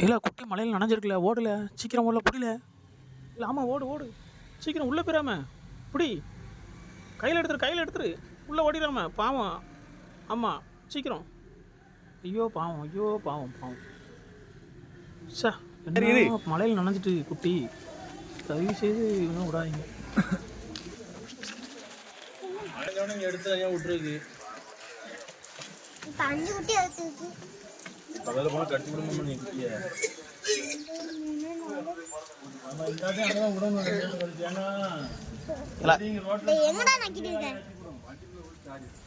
இல்லை குட்டி மலையில் நனைஞ்சிருக்குல்ல, ஓடல சீக்கிரம் ஓடல, பிடில. இல்லை ஆமாம், ஓடு ஓடு சீக்கிரம், உள்ளே போயிடாம பிடி, கையில் எடுத்துரு உள்ளே ஓடிடாம, பாவம். ஆமாம் சீக்கிரம். ஐயோ பாவம், ஐயோ பாவம் பாவம். சார் என்ன மலையில் நனைஞ்சிட்டு குட்டி, தயவு செய்து இன்னும் விடாதீங்க. எடுத்து ஐயா விட்டுருக்கு. பக்கத்தில் போனால் கட்டி விடணும் நீ குட்டியை.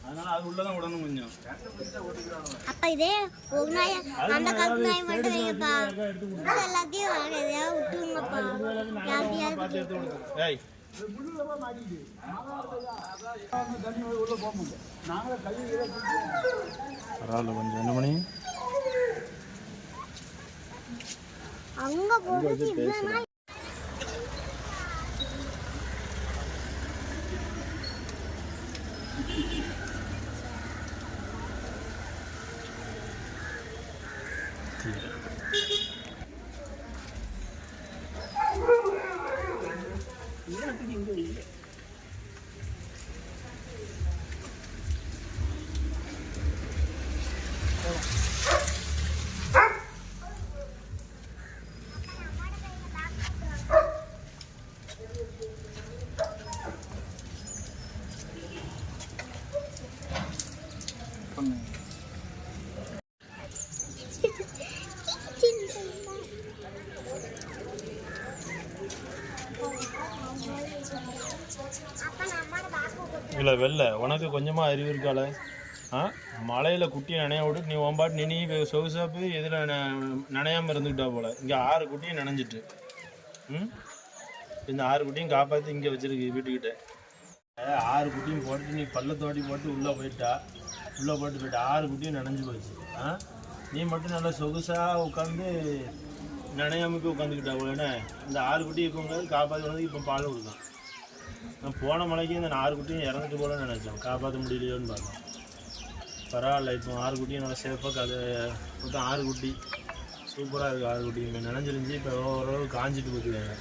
அதனால அது உள்ளதான் விடணும் கொஞ்சம். அப்ப இதே ஒரு நாய் அந்த காலத்து நாய் மட்டும் வைங்கப்பா, எல்லாத்தையும் எதையாவது விட்டுருங்கப்பா. ஏய் பரவாயில்ல, கொஞ்சம் என்ன பண்ணி அங்க போகுது. இவ்வளவு நாள் இல்லை வெளில உனக்கு கொஞ்சமாக அறிவு இருக்கால. மலையில் குட்டியை நனைய விட்டு நீ ஒம்பாட்டு நினி சொகுசாப்பு இதில் நனையாமல் இருந்துக்கிட்டா போல். இங்கே 6 குட்டியும் நனைஞ்சிட்டு, இந்த 6 குட்டியும் காப்பாற்றி இங்கே வச்சுருக்கு வீட்டுக்கிட்ட. 6 குட்டியும் போட்டு நீ பள்ளத்தோட்டி போட்டு உள்ளே போயிட்டா, உள்ளே போயிட்டு 6 குட்டியும் நனைஞ்சு போச்சு. நீ மட்டும் நல்லா சொகுசாக உட்காந்து நனையாமைக்கு உட்காந்துக்கிட்டா போலண்ணே. இந்த 6 குட்டி இருக்கவங்க காப்பாற்றி வந்து இப்போ பால் கொடுத்தான். நான் போன மலைக்கு இந்த 4 குட்டியும் இறந்துட்டு போல நினச்சோம், காப்பாற்ற முடியலையோன்னு பார்த்தோம். பரவாயில்ல, இப்போ 6 குட்டியும் நல்லா சேஃபாக மொத்தம் 6 குட்டி சூப்பராக இருக்குது. 6 குட்டி நினைஞ்சிருந்துச்சு, இப்போ ஓரளவு காஞ்சிட்டு போச்சுக்காங்க.